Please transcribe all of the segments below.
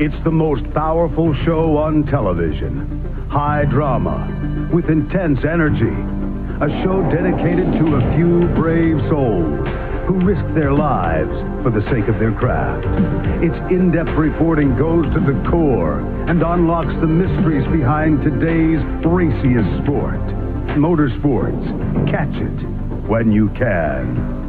It's the most powerful show on television. High drama with intense energy. A show dedicated to a few brave souls who risk their lives for the sake of their craft. Its in-depth reporting goes to the core and unlocks the mysteries behind today's raciest sport. Motorsports. Catch it when you can.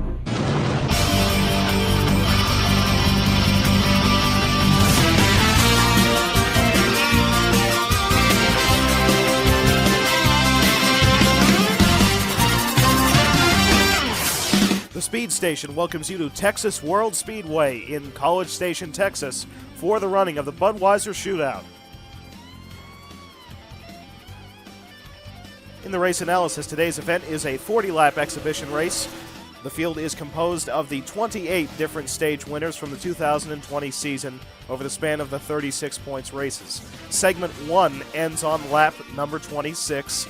The Speed Station welcomes you to Texas World Speedway in College Station, Texas, for the running of the Budweiser Shootout. In the race analysis, today's event is a 40-lap exhibition race. The field is composed of the 28 different stage winners from the 2020 season over the span of the 36 points races. Segment 1 ends on lap number 26.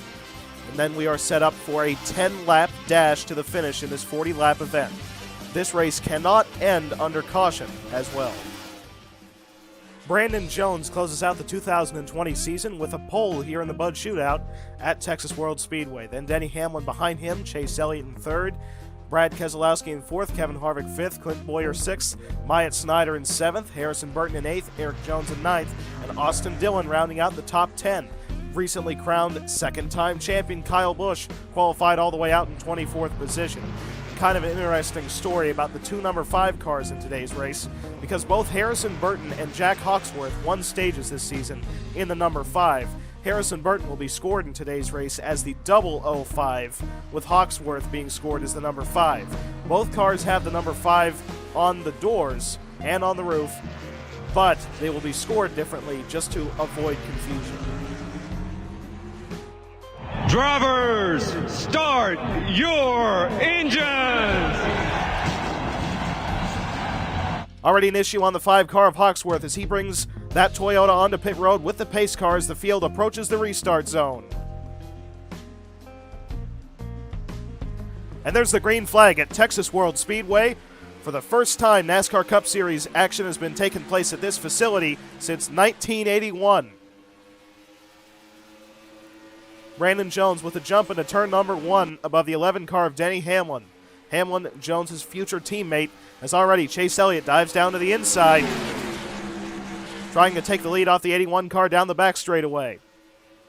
And then we are set up for a 10-lap dash to the finish in this 40-lap event. This race cannot end under caution as well. Brandon Jones closes out the 2020 season with a pole here in the Bud Shootout at Texas World Speedway. Then Denny Hamlin behind him, Chase Elliott in third, Brad Keselowski in fourth, Kevin Harvick fifth, Clint Boyer sixth, Myatt Snyder in seventh, Harrison Burton in eighth, Eric Jones in ninth, and Austin Dillon rounding out the top 10. Recently crowned second-time champion Kyle Busch qualified all the way out in 24th position. Kind of an interesting story about the two number 5 cars in today's race, because both Harrison Burton and Jack Hawksworth won stages this season in the number 5. Harrison Burton will be scored in today's race as the 005, with Hawksworth being scored as the number 5. Both cars have the number 5 on the doors and on the roof, but they will be scored differently just to avoid confusion. Drivers, start your engines! Already an issue on the 5 car of Hawksworth as he brings that Toyota onto pit road with the pace car as the field approaches the restart zone. And there's the green flag at Texas World Speedway. For the first time, NASCAR Cup Series action has been taking place at this facility since 1981. Brandon Jones with a jump into turn number 1 above the 11 car of Denny Hamlin. Hamlin, Jones' future teammate, as already Chase Elliott dives down to the inside, trying to take the lead off the 81 car down the back straightaway.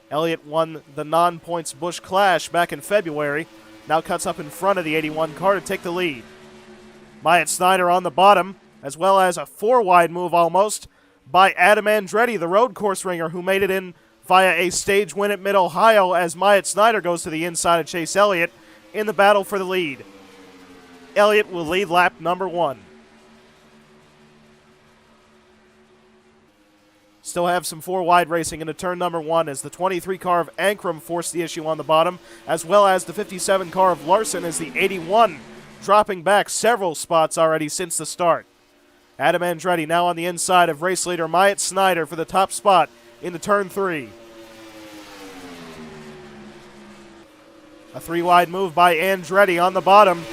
Elliott won the non-points Busch Clash back in February, now cuts up in front of the 81 car to take the lead. Myatt Snyder on the bottom, as well as a 4-wide move almost by Adam Andretti, the road course ringer who made it in via a stage win at Mid-Ohio as Myatt Snyder goes to the inside of Chase Elliott in the battle for the lead. Elliott will lead lap number 1. Still have some 4-wide racing into turn number 1 as the 23 car of Ankrum forced the issue on the bottom, as well as the 57 car of Larson as the 81 dropping back several spots already since the start. Adam Andretti now on the inside of race leader Myatt Snyder for the top spot into turn 3. A 3-wide move by Andretti on the bottom.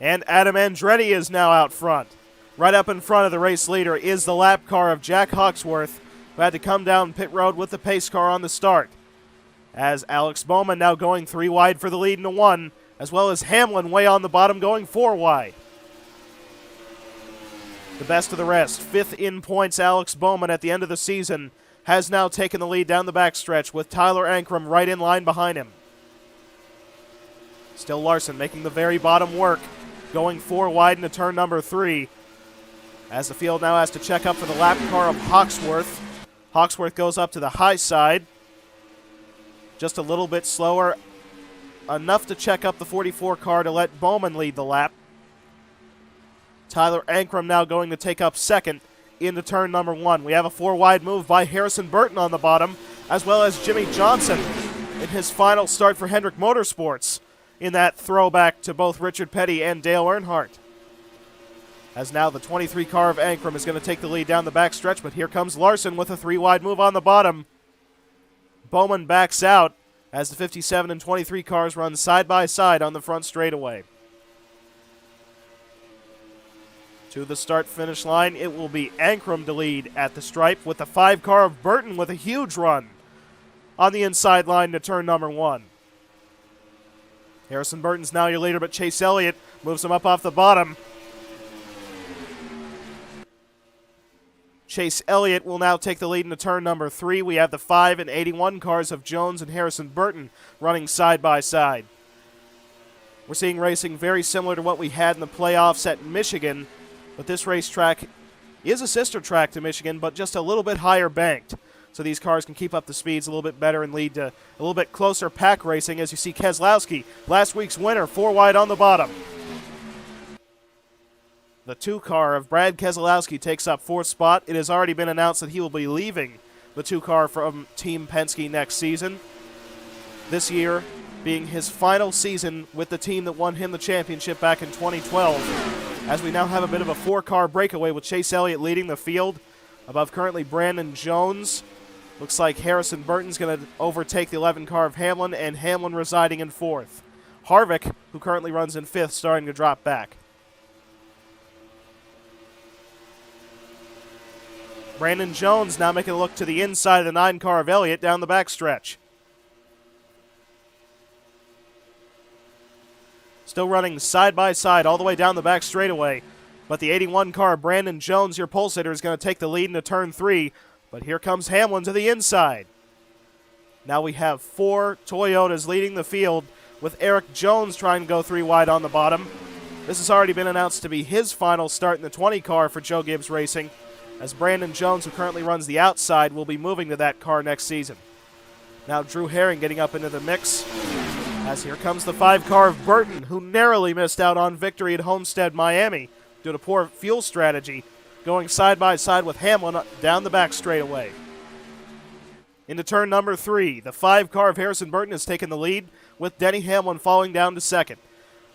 And Adam Andretti is now out front. Right up in front of the race leader is the lap car of Jack Hawksworth, who had to come down pit road with the pace car on the start. As Alex Bowman now going 3 wide for the lead into 1, as well as Hamlin way on the bottom going 4 wide. The best of the rest, 5th in points Alex Bowman at the end of the season, has now taken the lead down the backstretch with Tyler Ankrum right in line behind him. Still Larson making the very bottom work, going 4 wide into turn number 3. As the field now has to check up for the lap car of Hawksworth. Hawksworth goes up to the high side. Just a little bit slower. Enough to check up the 44 car to let Bowman lead the lap. Tyler Ankrum now going to take up second into turn number 1. We have a 4-wide move by Harrison Burton on the bottom, as well as Jimmy Johnson in his final start for Hendrick Motorsports in that throwback to both Richard Petty and Dale Earnhardt. As now the 23 car of Ankrum is going to take the lead down the backstretch, but here comes Larson with a 3-wide move on the bottom. Bowman backs out as the 57 and 23 cars run side by side on the front straightaway. To the start-finish line, it will be Ankrum to lead at the stripe with the 5 car of Burton with a huge run on the inside line to turn number 1. Harrison Burton's now your leader, but Chase Elliott moves him up off the bottom. Chase Elliott will now take the lead into turn number 3. We have the 5 and 81 cars of Jones and Harrison Burton running side by side. We're seeing racing very similar to what we had in the playoffs at Michigan, but this racetrack is a sister track to Michigan, but just a little bit higher banked. So these cars can keep up the speeds a little bit better and lead to a little bit closer pack racing, as you see Keselowski, last week's winner, 4 wide on the bottom. The 2 car of Brad Keselowski takes up 4th spot. It has already been announced that he will be leaving the 2 car from Team Penske next season. This year being his final season with the team that won him the championship back in 2012. As we now have a bit of a 4-car breakaway with Chase Elliott leading the field above currently Brandon Jones. Looks like Harrison Burton's going to overtake the 11 car of Hamlin, and Hamlin residing in 4th. Harvick, who currently runs in 5th, starting to drop back. Brandon Jones now making a look to the inside of the 9 car of Elliott down the backstretch. Still running side by side all the way down the back straightaway. But the 81 car, Brandon Jones, your pole sitter, is going to take the lead into turn 3. But here comes Hamlin to the inside. Now we have 4 Toyotas leading the field, with Eric Jones trying to go 3 wide on the bottom. This has already been announced to be his final start in the 20 car for Joe Gibbs Racing, as Brandon Jones, who currently runs the outside, will be moving to that car next season. Now Drew Herring getting up into the mix, as here comes the 5 car of Burton, who narrowly missed out on victory at Homestead, Miami, due to poor fuel strategy, going side by side with Hamlin down the back straightaway. Into turn number 3, the 5 car of Harrison Burton has taken the lead, with Denny Hamlin falling down to 2nd.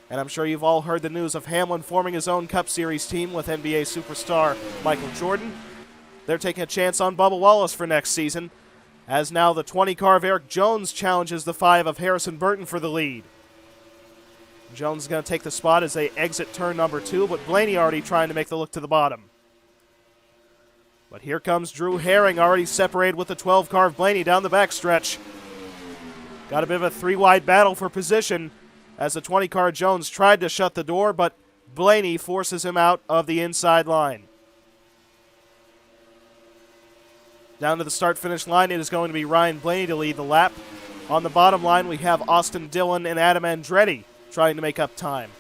And I'm sure you've all heard the news of Hamlin forming his own Cup Series team with NBA superstar Michael Jordan. They're taking a chance on Bubba Wallace for next season, as now the 20 car of Eric Jones challenges the 5 of Harrison Burton for the lead. Jones is going to take the spot as they exit turn number 2, but Blaney already trying to make the look to the bottom. But here comes Drew Herring, already separated with the 12 car of Blaney down the backstretch. Got a bit of a 3-wide battle for position as the 20 car Jones tried to shut the door, but Blaney forces him out of the inside line. Down to the start-finish line, it is going to be Ryan Blaney to lead the lap. On the bottom line, we have Austin Dillon and Adam Andretti trying to make up time.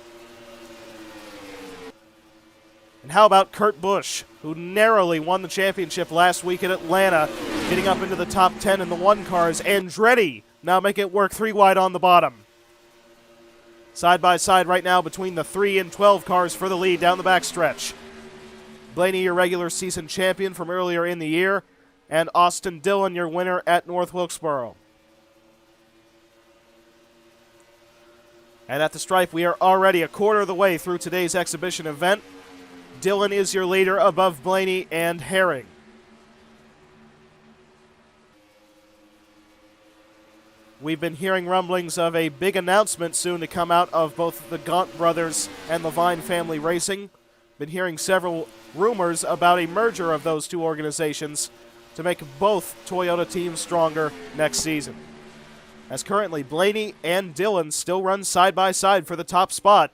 And how about Kurt Busch, who narrowly won the championship last week at Atlanta, getting up into the top 10 in the 1 cars. Andretti now making it work 3 wide on the bottom. Side by side right now between the 3 and 12 cars for the lead down the backstretch. Blaney, your regular season champion from earlier in the year, and Austin Dillon, your winner at North Wilkesboro. And at the stripe, we are already a quarter of the way through today's exhibition event. Dillon is your leader above Blaney and Herring. We've been hearing rumblings of a big announcement soon to come out of both the Gaunt brothers and Levine Family Racing. Been hearing several rumors about a merger of those 2 organizations to make both Toyota teams stronger next season. As currently, Blaney and Dillon still run side by side for the top spot.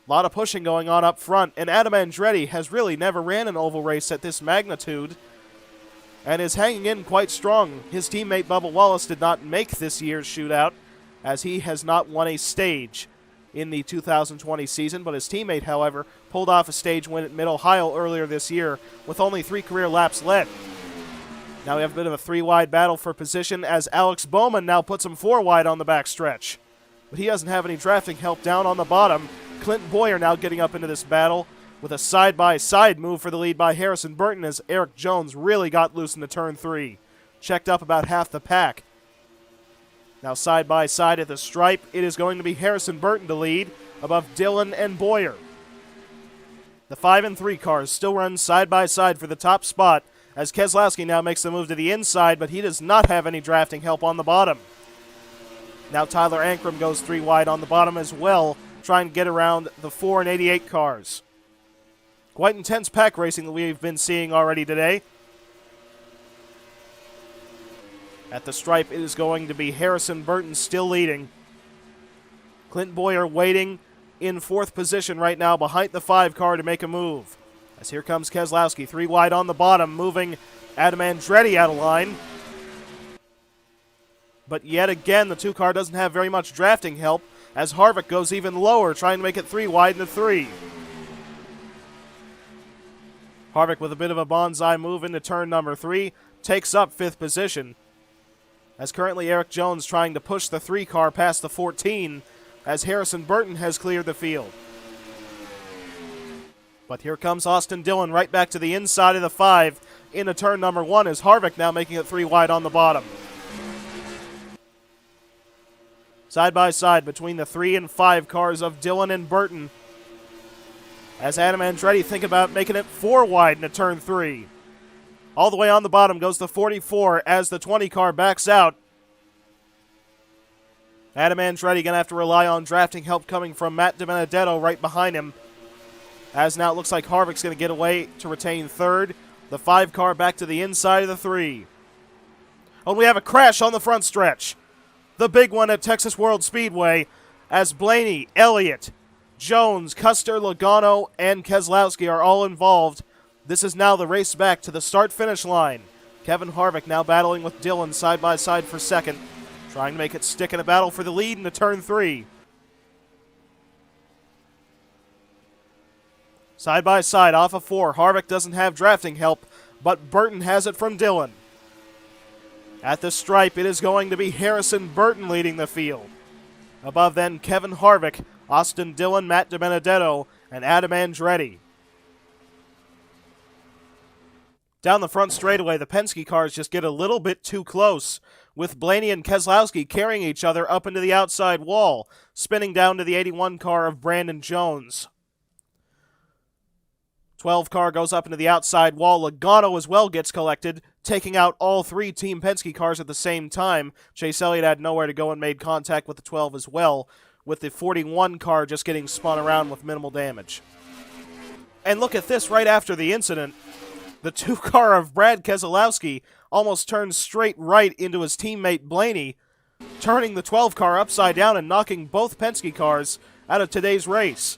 A lot of pushing going on up front, and Adam Andretti has really never ran an oval race at this magnitude and is hanging in quite strong. His teammate Bubba Wallace did not make this year's shootout, as he has not won a stage in the 2020 season, but his teammate, however, pulled off a stage win at Mid-Ohio earlier this year with only 3 career laps led. Now we have a bit of a 3-wide battle for position as Alex Bowman now puts him 4 wide on the backstretch. But he doesn't have any drafting help down on the bottom. Clint Boyer now getting up into this battle with a side-by-side move for the lead by Harrison Burton as Eric Jones really got loose into turn 3. Checked up about half the pack. Now side-by-side at the stripe, it is going to be Harrison Burton to lead above Dillon and Boyer. The 5 and 3 cars still run side-by-side for the top spot as Keselowski now makes the move to the inside, but he does not have any drafting help on the bottom. Now Tyler Ankrum goes 3 wide on the bottom as well, trying to get around the 4 and 88 cars. Quite intense pack racing that we've been seeing already today. At the stripe, it is going to be Harrison Burton still leading. Clint Boyer waiting in 4th position right now behind the 5 car to make a move. As here comes Keselowski, 3 wide on the bottom, moving Adam Andretti out of line. But yet again, the 2 car doesn't have very much drafting help as Harvick goes even lower, trying to make it 3 wide into 3. Harvick with a bit of a bonsai move into turn number 3, takes up 5th position. As currently Eric Jones trying to push the 3 car past the 14 as Harrison Burton has cleared the field. But here comes Austin Dillon right back to the inside of the 5 into turn number 1 as Harvick now making it 3 wide on the bottom. Side by side between the 3 and 5 cars of Dillon and Burton as Adam Andretti think about making it 4 wide into turn 3. All the way on the bottom goes the 44 as the 20 car backs out. Adam Andretti going to have to rely on drafting help coming from Matt DiBenedetto right behind him. As now it looks like Harvick's going to get away to retain 3rd. The 5 car back to the inside of the 3. And we have a crash on the front stretch. The big one at Texas World Speedway as Blaney, Elliott, Jones, Custer, Logano, and Keselowski are all involved. This is now the race back to the start-finish line. Kevin Harvick now battling with Dillon side by side for 2nd, trying to make it stick in a battle for the lead into turn 3. Side by side off of 4. Harvick doesn't have drafting help, but Burton has it from Dillon. At the stripe, it is going to be Harrison Burton leading the field. Above then, Kevin Harvick, Austin Dillon, Matt DiBenedetto, and Adam Andretti. Down the front straightaway, the Penske cars just get a little bit too close, with Blaney and Keselowski carrying each other up into the outside wall, spinning down to the 81 car of Brandon Jones. 12 car goes up into the outside wall. Logano as well gets collected, taking out all 3 Team Penske cars at the same time. Chase Elliott had nowhere to go and made contact with the 12 as well, with the 41 car just getting spun around with minimal damage. And look at this right after the incident. The 2 car of Brad Keselowski almost turns straight right into his teammate Blaney, turning the 12 car upside down and knocking both Penske cars out of today's race.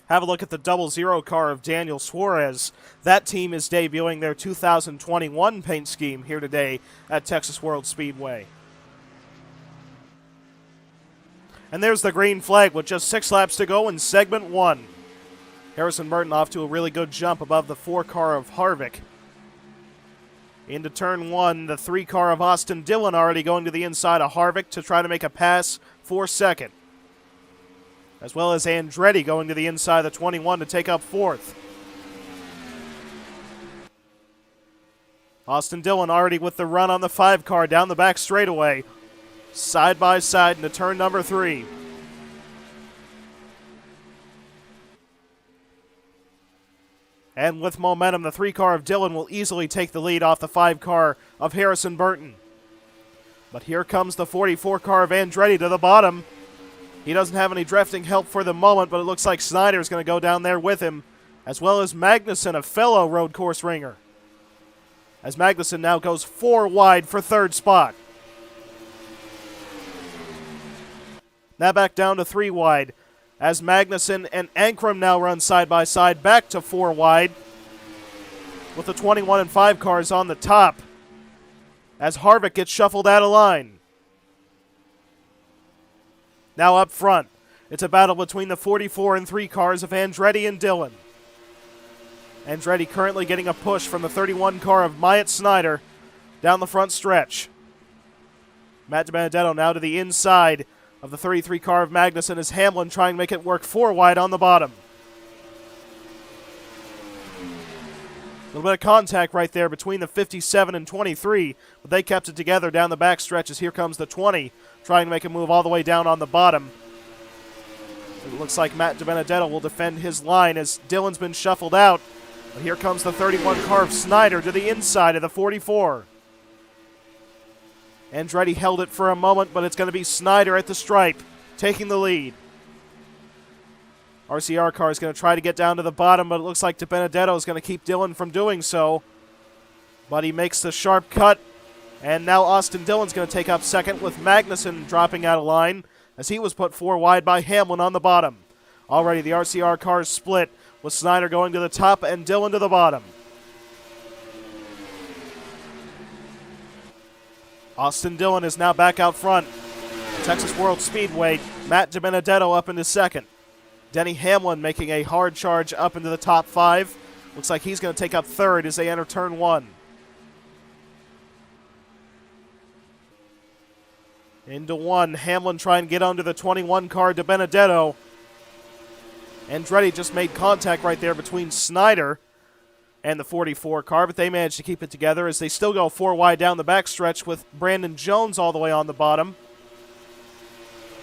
Have a look at the 00 car of Daniel Suarez. That team is debuting their 2021 paint scheme here today at Texas World Speedway. And there's the green flag with just 6 laps to go in segment 1. Harrison Burton off to a really good jump above the 4 car of Harvick. Into turn 1, the 3 car of Austin Dillon already going to the inside of Harvick to try to make a pass for 2nd. As well as Andretti going to the inside of the 21 to take up 4th. Austin Dillon already with the run on the 5 car down the back straightaway. Side by side into turn number 3. And with momentum, the 3 car of Dillon will easily take the lead off the 5 car of Harrison Burton. But here comes the 44 car of Andretti to the bottom. He doesn't have any drafting help for the moment, but it looks like Snyder's going to go down there with him, as well as Magnussen, a fellow road course ringer. As Magnussen now goes 4 wide for 3rd spot. Now back down to 3 wide. As Magnussen and Ankrum now run side by side back to 4 wide. With the 21 and 5 cars on the top. As Harvick gets shuffled out of line. Now up front, it's a battle between the 44 and 3 cars of Andretti and Dillon. Andretti currently getting a push from the 31 car of Myatt Snyder down the front stretch. Matt DiBenedetto now to the inside of the 33 car of Magnussen as Hamlin trying to make it work 4 wide on the bottom. A little bit of contact right there between the 57 and 23, but they kept it together down the back stretch as here comes the 20, trying to make a move all the way down on the bottom. It looks like Matt DiBenedetto will defend his line as Dillon's been shuffled out. But here comes the 31 car of Snyder to the inside of the 44. Andretti held it for a moment, but it's going to be Snyder at the stripe, taking the lead. RCR car is going to try to get down to the bottom, but it looks like DiBenedetto is going to keep Dillon from doing so. But he makes the sharp cut, and now Austin Dillon's going to take up second with Magnuson dropping out of line as he was put 4 wide by Hamlin on the bottom. Already the RCR cars split, with Snyder going to the top and Dillon to the bottom. Austin Dillon is now back out front. Texas World Speedway, Matt DiBenedetto up into second. Denny Hamlin making a hard charge up into the top 5. Looks like he's going to take up third as they enter turn 1. Into 1, Hamlin trying to get under the 21 car DiBenedetto. Andretti just made contact right there between Snyder and the 44 car, but they managed to keep it together as they still go 4 wide down the backstretch with Brandon Jones all the way on the bottom.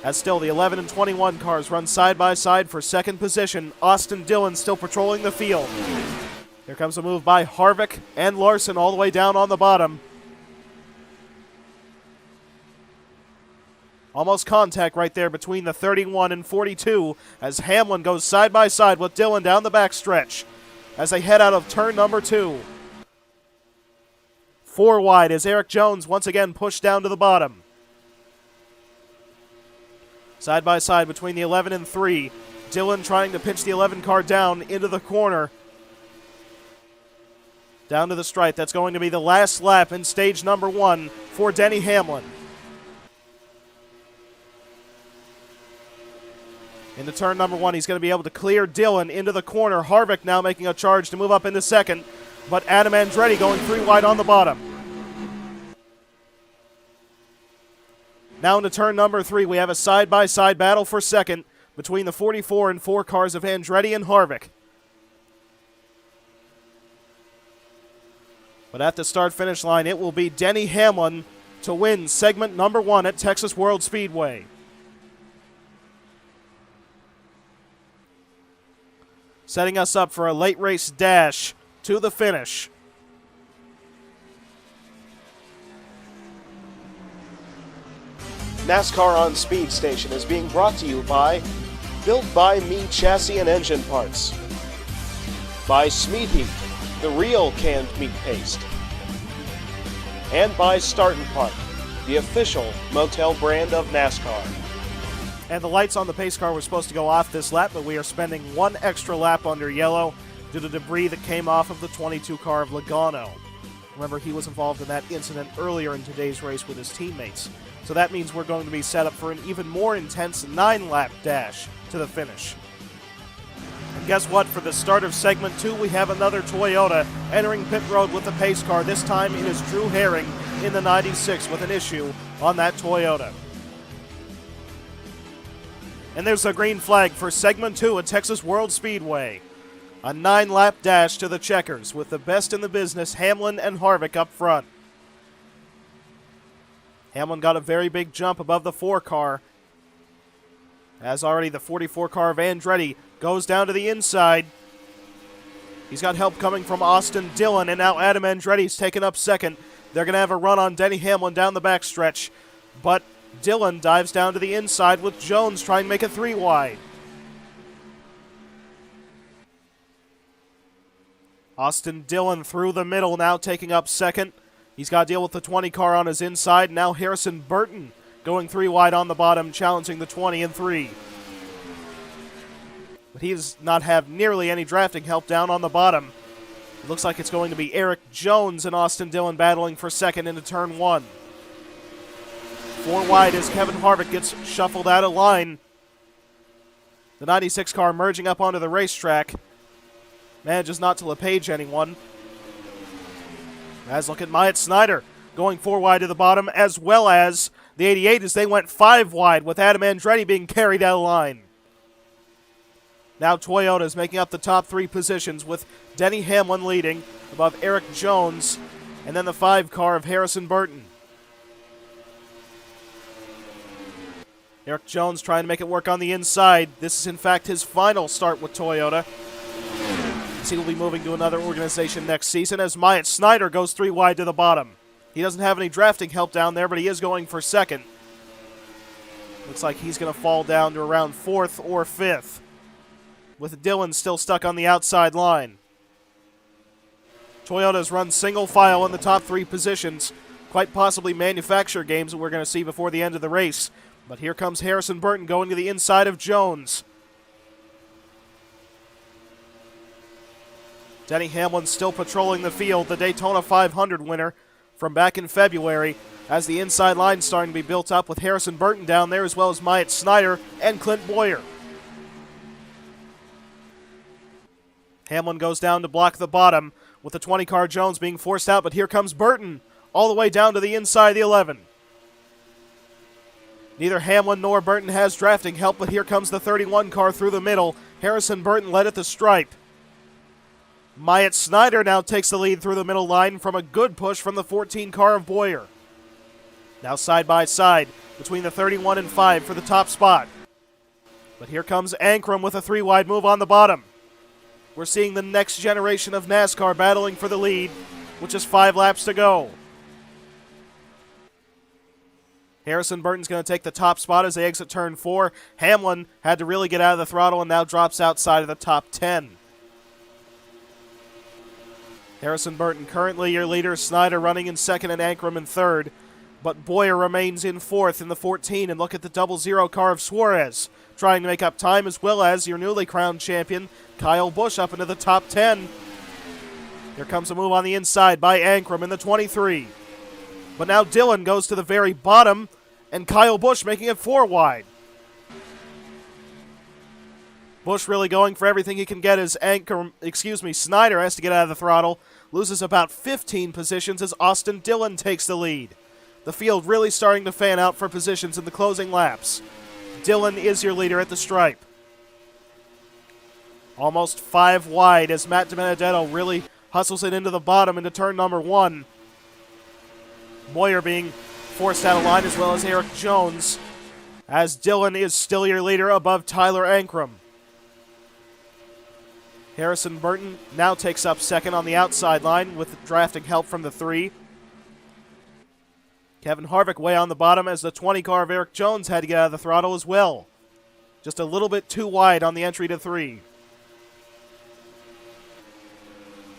As still the 11 and 21 cars run side by side for second position. Austin Dillon still patrolling the field. Here comes a move by Harvick and Larson all the way down on the bottom. Almost contact right there between the 31 and 42 as Hamlin goes side by side with Dillon down the backstretch as they head out of turn number 2. 4 wide as Eric Jones once again pushed down to the bottom. Side by side between the 11 and 3. Dillon trying to pinch the 11 car down into the corner. Down to the stripe. That's going to be the last lap in stage number 1 for Denny Hamlin. Into turn number 1, he's going to be able to clear Dillon into the corner. Harvick now making a charge to move up into second, but Adam Andretti going 3 wide on the bottom. Now into turn number 3, we have a side-by-side battle for second between the 44 and 4 cars of Andretti and Harvick. But at the start-finish line, it will be Denny Hamlin to win segment number 1 at Texas World Speedway. Setting us up for a late race dash to the finish. NASCAR on Speed Station is being brought to you by Built by Me Chassis and Engine Parts, by Smeat Heat, the real canned meat paste, and by Start & Park, the official motel brand of NASCAR. And the lights on the pace car were supposed to go off this lap, but we are spending 1 extra lap under yellow due to debris that came off of the 22 car of Logano. Remember, he was involved in that incident earlier in today's race with his teammates. So that means we're going to be set up for an even more intense 9-lap dash to the finish. And guess what? For the start of segment 2, we have another Toyota entering pit road with the pace car. This time it is Drew Herring in the 96 with an issue on that Toyota. And there's a green flag for segment 2 at Texas World Speedway. A 9-lap dash to the checkers with the best in the business, Hamlin and Harvick up front. Hamlin got a very big jump above the 4 car. As already the 44 car of Andretti goes down to the inside. He's got help coming from Austin Dillon, and now Adam Andretti's taken up second. They're going to have a run on Denny Hamlin down the backstretch, but Dillon dives down to the inside with Jones trying to make a 3 wide. Austin Dillon through the middle now taking up second. He's got to deal with the 20 car on his inside. Now Harrison Burton going 3 wide on the bottom, challenging the 20 and 3. But he does not have nearly any drafting help down on the bottom. It looks like it's going to be Eric Jones and Austin Dillon battling for second into turn 1. 4 wide as Kevin Harvick gets shuffled out of line. The 96 car merging up onto the racetrack. Manages not to LePage anyone. As look at Myatt Snyder going 4 wide to the bottom, as well as the 88 as they went 5 wide with Adam Andretti being carried out of line. Now Toyota is making up the top 3 positions with Denny Hamlin leading above Eric Jones and then the 5 car of Harrison Burton. Eric Jones trying to make it work on the inside. This is in fact his final start with Toyota. He will be moving to another organization next season as Myatt Snyder goes 3 wide to the bottom. He doesn't have any drafting help down there, but he is going for second. Looks like he's going to fall down to around 4th or 5th. with Dillon still stuck on the outside line. Toyota's run single file in the top 3 positions, quite possibly manufacturer games that we're going to see before the end of the race. But here comes Harrison Burton going to the inside of Jones. Denny Hamlin still patrolling the field, the Daytona 500 winner from back in February, as the inside line starting to be built up with Harrison Burton down there, as well as Myatt Snyder and Clint Boyer. Hamlin goes down to block the bottom, with the 20-car Jones being forced out, but here comes Burton, all the way down to the inside of the 11. Neither Hamlin nor Burton has drafting help, but here comes the 31 car through the middle. Harrison Burton led at the stripe. Myatt Snyder now takes the lead through the middle line from a good push from the 14 car of Boyer. Now side by side between the 31 and 5 for the top spot. But here comes Ankrum with a 3-wide move on the bottom. We're seeing the next generation of NASCAR battling for the lead, with just 5 laps to go. Harrison Burton's going to take the top spot as they exit turn 4. Hamlin had to really get out of the throttle and now drops outside of the top 10. Harrison Burton currently your leader, Snyder running in second and Ankrum in third. But Boyer remains in fourth in the 14, and look at the 00 car of Suarez, trying to make up time, as well as your newly crowned champion, Kyle Busch, up into the top 10. Here comes a move on the inside by Ankrum in the 23. But now Dillon goes to the very bottom, and Kyle Busch making it 4 wide. Busch really going for everything he can get as Snyder has to get out of the throttle, loses about 15 positions as Austin Dillon takes the lead. The field really starting to fan out for positions in the closing laps. Dillon is your leader at the stripe. Almost 5 wide as Matt DiBenedetto really hustles it into the bottom into turn number 1. Boyer being forced out of line, as well as Eric Jones, as Dillon is still your leader above Tyler Ankrum. Harrison Burton now takes up second on the outside line with drafting help from the 3. Kevin Harvick way on the bottom as the 20 car of Eric Jones had to get out of the throttle as well. Just a little bit too wide on the entry to 3.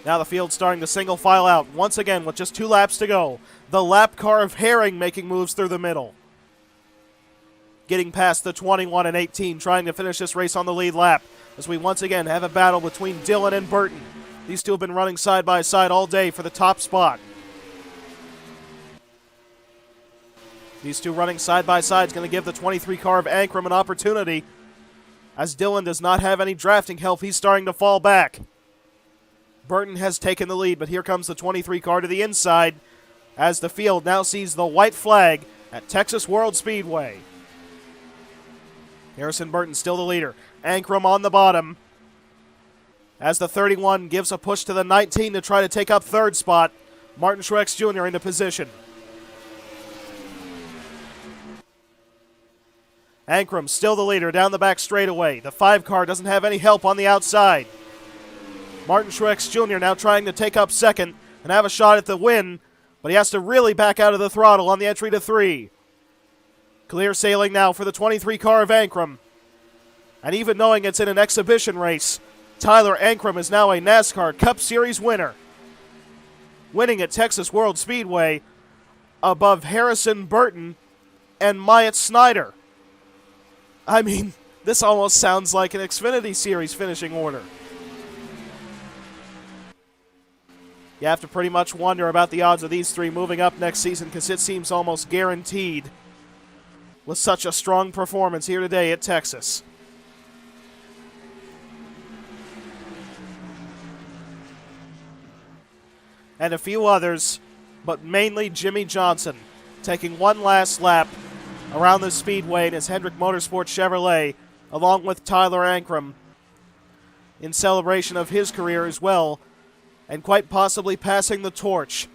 Now the field starting to single file out once again with just 2 laps to go. The lap car of Herring making moves through the middle. Getting past the 21 and 18, trying to finish this race on the lead lap, as we once again have a battle between Dillon and Burton. These two have been running side by side all day for the top spot. These two running side by side is going to give the 23 car of Ankrum an opportunity. As Dillon does not have any drafting help, he's starting to fall back. Burton has taken the lead, but here comes the 23 car to the inside as the field now sees the white flag at Texas World Speedway. Harrison Burton still the leader. Ankrum on the bottom as the 31 gives a push to the 19 to try to take up third spot. Martin Truex Jr. into position. Ankrum still the leader down the back straightaway. The 5 car doesn't have any help on the outside. Martin Truex Jr. now trying to take up second and have a shot at the win, but he has to really back out of the throttle on the entry to 3. Clear sailing now for the 23 car of Ankrum. And even knowing it's in an exhibition race, Tyler Ankrum is now a NASCAR Cup Series winner, winning at Texas World Speedway above Harrison Burton and Myatt Snyder. I mean, this almost sounds like an Xfinity Series finishing order. You have to pretty much wonder about the odds of these 3 moving up next season, because it seems almost guaranteed with such a strong performance here today at Texas. And a few others, but mainly Jimmy Johnson, taking one last lap around the speedway in his Hendrick Motorsports Chevrolet, along with Tyler Ankrum, in celebration of his career as well, and quite possibly passing the torch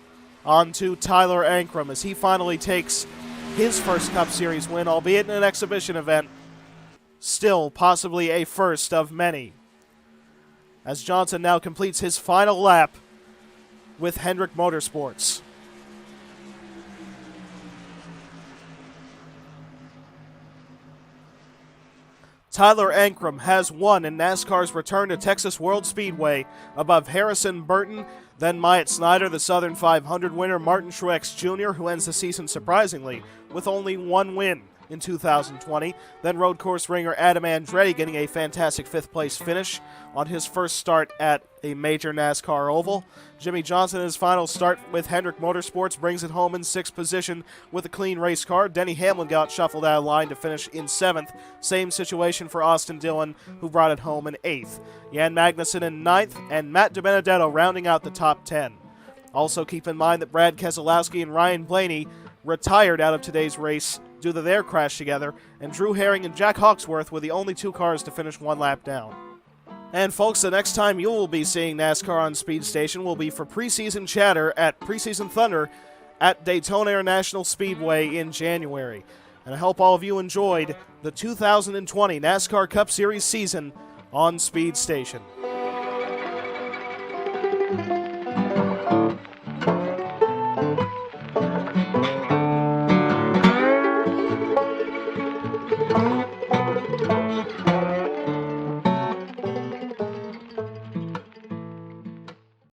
on to Tyler Ankrum as he finally takes his first Cup Series win, albeit in an exhibition event. Still possibly a first of many, as Johnson now completes his final lap with Hendrick Motorsports. Tyler Ankrum has won in NASCAR's return to Texas World Speedway above Harrison Burton, then Myatt Snyder, the Southern 500 winner, Martin Truex Jr., who ends the season surprisingly with only one win in 2020, then road course ringer Adam Andretti getting a fantastic fifth-place finish on his first start at a major NASCAR oval. Jimmy Johnson in his final start with Hendrick Motorsports brings it home in sixth position with a clean race car. Denny Hamlin got shuffled out of line to finish in seventh. Same situation for Austin Dillon, who brought it home in eighth. Jan Magnussen in ninth, and Matt DiBenedetto rounding out the top 10. Also keep in mind that Brad Keselowski and Ryan Blaney retired out of today's race due to their crash together, and Drew Herring and Jack Hawksworth were the only two cars to finish one lap down. And folks, the next time you will be seeing NASCAR on Speed Station will be for preseason chatter at Preseason Thunder at Daytona International Speedway in January. And I hope all of you enjoyed the 2020 NASCAR Cup Series season on Speed Station.